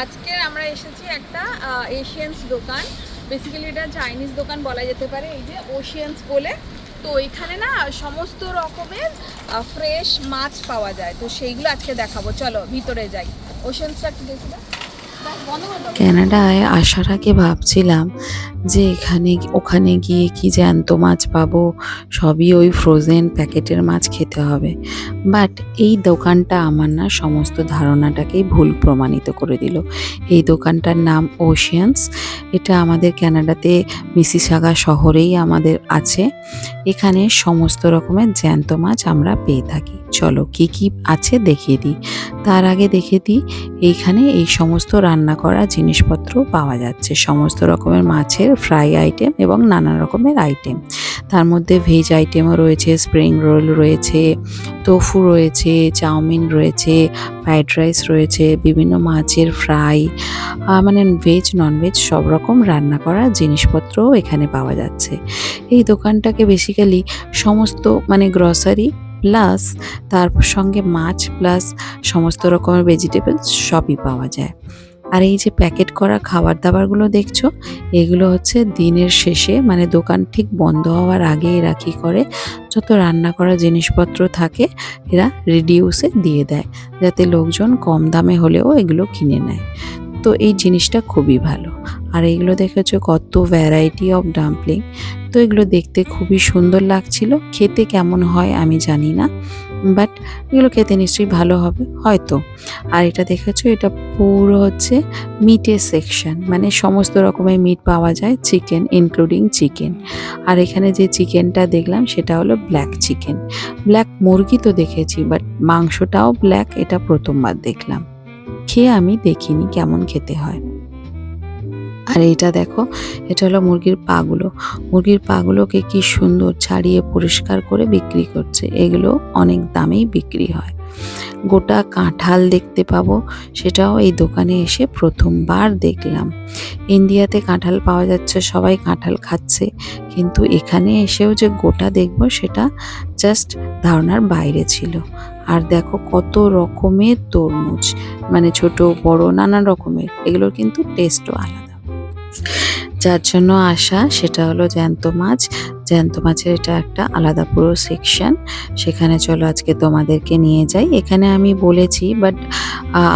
আজকে আমরা এসেছি একটা এশিয়ানস দোকান, বেসিক্যালি এটা চাইনিজ দোকান বলা যেতে পারে, এই যে ওশিয়ানস বলে। তো এখানে না সমস্ত রকমের ফ্রেশ মাছ পাওয়া যায়, তো সেইগুলো আজকে দেখাবো। চলো ভিতরে যাই। ওশিয়ানসটা একটু দেখি না। কানাডায় আসার আগে ভাবছিলাম যে ওখানে গিয়ে কি জ্যান্ত মাছ পাবো, সবই ওই ফ্রোজেন প্যাকেটের মাছ খেতে হবে। বাট এই দোকানটা আমার না সমস্ত ধারণাটাকেই ভুল প্রমাণিত করে দিল। এই দোকানটার নাম ওশিয়ানস। এটা আমাদের কানাডাতে মিসিসাগা শহরেই আমাদের আছে। এখানে সমস্ত রকমের জ্যান্ত মাছ আমরা পেয়ে থাকি। চলো কি কি আছে দেখিয়ে দিই। তার আগে দেখে দিই এইখানে এই সমস্ত রান্না করা জিনিসপত্র পাওয়া যাচ্ছে, সমস্ত রকমের মাছের ফ্রাই আইটেম এবং নানা রকমের আইটেম। তার মধ্যে ভেজ আইটেমও রয়েছে, স্প্রিং রোল রয়েছে, তোফু রয়েছে, চাউমিন রয়েছে, ফ্রাইড রাইস রয়েছে, বিভিন্ন মাছের ফ্রাই, মানে ভেজ ননভেজ সব রকম রান্না করা জিনিসপত্রও এখানে পাওয়া যাচ্ছে। এই দোকানটাকে বেসিক্যালি সমস্ত মানে গ্রসারি প্লাস তার সঙ্গে মাছ প্লাস সমস্ত রকমের ভেজিটেবলস সবই পাওয়া যায়। আর এই যে প্যাকেট করা খাবার দাবারগুলো দেখছো, এগুলো হচ্ছে দিনের শেষে মানে দোকান ঠিক বন্ধ হওয়ার আগে এরা কী করে, যত রান্না করা জিনিসপত্র থাকে এরা রিডিউসে দিয়ে দেয়, যাতে লোকজন কম দামে হলেও এগুলো কিনে নেয়। তো এই জিনিসটা খুবই ভালো। আর এইগুলো দেখেছো কত ভ্যারাইটি অফ ডাম্পলিং। তো এগুলো দেখতে খুবই সুন্দর লাগছিল, খেতে কেমন হয় আমি জানি না, বাট এগুলো খেতে নিশ্চয়ই ভালো হবে হয়তো। আর এটা দেখেছো, এটা পুরো হচ্ছে মিটের সেকশন, মানে সমস্ত রকমের মিট পাওয়া যায়, চিকেন ইনক্লুডিং চিকেন। আর এখানে যে চিকেনটা দেখলাম সেটা হলো ব্ল্যাক চিকেন। ব্ল্যাক মুরগি তো দেখেছি, বাট মাংসটাও ব্ল্যাক, এটা প্রথমবার দেখলাম। খেয়ে আমি দেখিনি কেমন খেতে হয়। আর এইটা দেখো, এটা হলো মুরগির পাগুলো। মুরগির পাগুলোকে কি সুন্দর ছাড়িয়ে পরিষ্কার করে বিক্রি করছে, এগুলো অনেক দামেই বিক্রি হয়। গোটা কাঁঠাল দেখতে পাবো, সেটাও এই দোকানে এসে প্রথমবার দেখলাম। ইন্ডিয়াতে কাঁঠাল পাওয়া যাচ্ছে, সবাই কাঁঠাল খাচ্ছে, কিন্তু এখানে এসেও যে গোটা দেখবো সেটা জাস্ট ধারণার বাইরে ছিল। আর দেখো কত রকমের তরমুজ, মানে ছোট বড় নানা রকমের, এগুলোর কিন্তু টেস্টও আলাদা। যার জন্য আসা সেটা হলো জ্যান্ত মাছ। জ্যান্ত মাছের এটা একটা আলাদা পুরো সেকশন, সেখানে চলো আজকে তোমাদেরকে নিয়ে যাই। এখানে আমি বলেছি বাট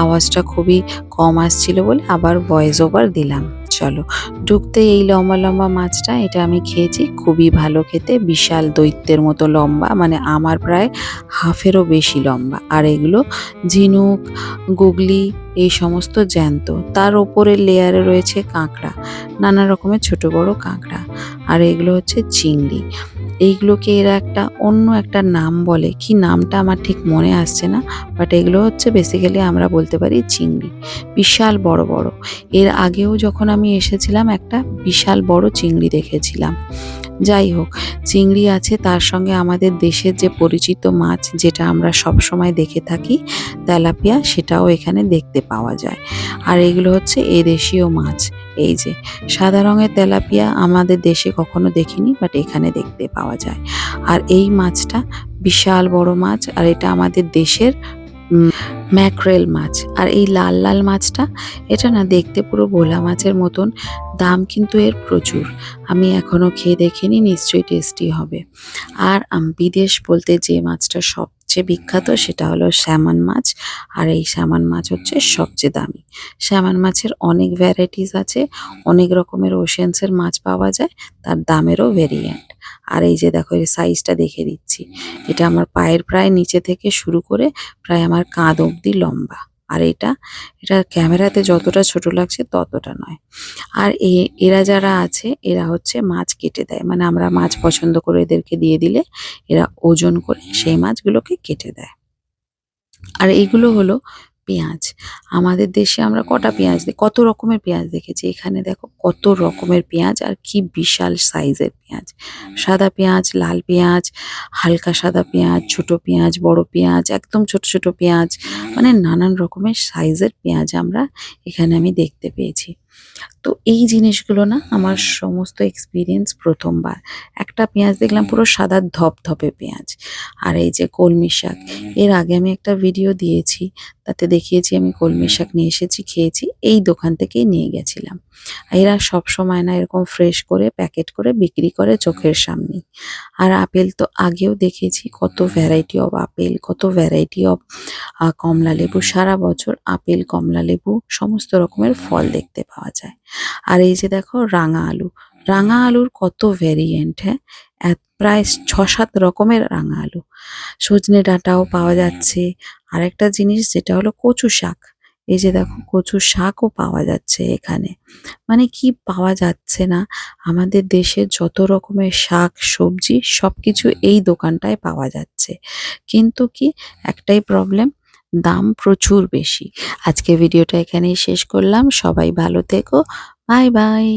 আওয়াজটা খুবই কম আসছিল বলে আবার ভয়েস ওভার দিলাম। চলো, ঢুকতে এই লম্বা লম্বা মাছটা, এটা আমি খেয়েছি, খুবই ভালো খেতে, বিশাল দৈত্যের মতো লম্বা, মানে আমার প্রায় হাফেরও বেশি লম্বা। আর এগুলো ঝিনুক, গুগলি, এই সমস্ত জ্যান্ত। তার ওপরের লেয়ারে রয়েছে কাঁকড়া, নানা রকমের ছোট বড় কাঁকড়া। আর এগুলো হচ্ছে চিংড়ি। এইগুলোকে এরা একটা অন্য একটা নাম বলে, কি নামটা আমার ঠিক মনে আসছে না, বাট এগুলো হচ্ছে বেসিক্যালি আমরা বলতে পারি চিংড়ি। বিশাল বড় বড়। এর আগেও যখন আমি এসেছিলাম একটা বিশাল বড় চিংড়ি দেখেছিলাম। যাই হোক, চিংড়ি আছে, তার সঙ্গে আমাদের দেশের যে পরিচিত মাছ যেটা আমরা সব সময় দেখে থাকি, তেলাপিয়া, সেটাও এখানে দেখতে পাওয়া যায়। আর এগুলো হচ্ছে এদেশীয় মাছ। এই যে সাদা রঙের তেলাপিয়া আমাদের দেশে কখনো দেখিনি, বাট এখানে দেখতে পাওয়া যায়। আর এই মাছটা বিশাল বড় মাছ, আর এটা আমাদের দেশের ম্যাকরেল মাছ। আর এই লাল লাল মাছটা, এটা না দেখতে পুরো ভোলা মাছের মতন, দাম কিন্তু এর প্রচুর। আমি এখনো খেয়ে দেখিনি, নিশ্চয়ই টেস্টি হবে। আর বিদেশ বলতে যে মাছটা সবচেয়ে বিখ্যাত সেটা হলো স্যামন মাছ। আর এই স্যামন মাছ হচ্ছে সবচেয়ে দামি। স্যামন মাছের অনেক ভ্যারাইটিস আছে, অনেক রকমের ওশেন্সের মাছ পাওয়া যায়, তার দামেরও ভেরিয়েন্ট। আর এই যে দেখো, এর সাইজটা দেখে দিচ্ছি, এটা আমার পায়ের প্রায় নিচে থেকে শুরু করে প্রায় আমার কাঁধ অবধি লম্বা। আর এটা এটা ক্যামেরাতে যতটা ছোট লাগছে ততটা নয়। আর এরা যারা আছে এরা হচ্ছে মাছ কেটে দেয়, মানে আমরা মাছ পছন্দ করে এদেরকে দিয়ে দিলে এরা ওজন করে সেই মাছগুলোকে কেটে দেয়। আর এইগুলো হলো পেঁয়াজ। আমাদের দেশে আমরা কটা পেঁয়াজ দিই, কত রকমের পেঁয়াজ দেখেছি, এখানে দেখো কত রকমের পেঁয়াজ, আর কি বিশাল সাইজের পেঁয়াজ। সাদা পেঁয়াজ, লাল পেঁয়াজ, হালকা সাদা পেঁয়াজ, ছোট পেঁয়াজ, বড় পেঁয়াজ, একদম ছোট ছোট পেঁয়াজ, মানে নানান রকমের সাইজের পেঁয়াজ আমরা এখানে আমি দেখতে পেয়েছি। তো এই জিনিসগুলো না আমার সমস্ত এক্সপিরিয়েন্স প্রথমবার। একটা পেঁয়াজ দেখলাম পুরো সাদা ধপধপে পেঁয়াজ। আর এই যে কলমি শাক, এর আগে আমি একটা ভিডিও দিয়েছি, তাতে দেখিয়েছি আমি কলমি শাক নিয়ে এসেছি, খেয়েছি। এই দোকান থেকেই নিয়ে গেছিলাম। এরা সবসময় না এরকম ফ্রেশ করে প্যাকেট করে বিক্রি করে চোখের সামনেই। আর আপেল তো আগেও দেখেছি, কত ভ্যারাইটি অফ আপেল, কত ভ্যারাইটি অফ কমলা লেবু। সারা বছর আপেল, কমলা লেবু সমস্ত রকমের ফল দেখতে পাওয়া যায়। আর এই যে দেখো রাঙা আলু, রাঙা আলুর কত ভেরিয়েন্ট, হ্যাঁ, প্রায় ৬-৭ রকমের রাঙা আলু। সজনে ডাঁটাও পাওয়া যাচ্ছে। আরেকটা জিনিস যেটা হলো কচু শাক, এই যে দেখো কচু শাকও পাওয়া যাচ্ছে এখানে। মানে কি পাওয়া যাচ্ছে না, আমাদের দেশে যত রকমের শাক সবজি সবকিছু এই দোকানটায় পাওয়া যাচ্ছে। কিন্তু কি একটাই প্রবলেম, দাম প্রচুর বেশি। আজকে ভিডিওটা এখানেই শেষ করলাম। সবাই ভালো থেকো। Bye bye.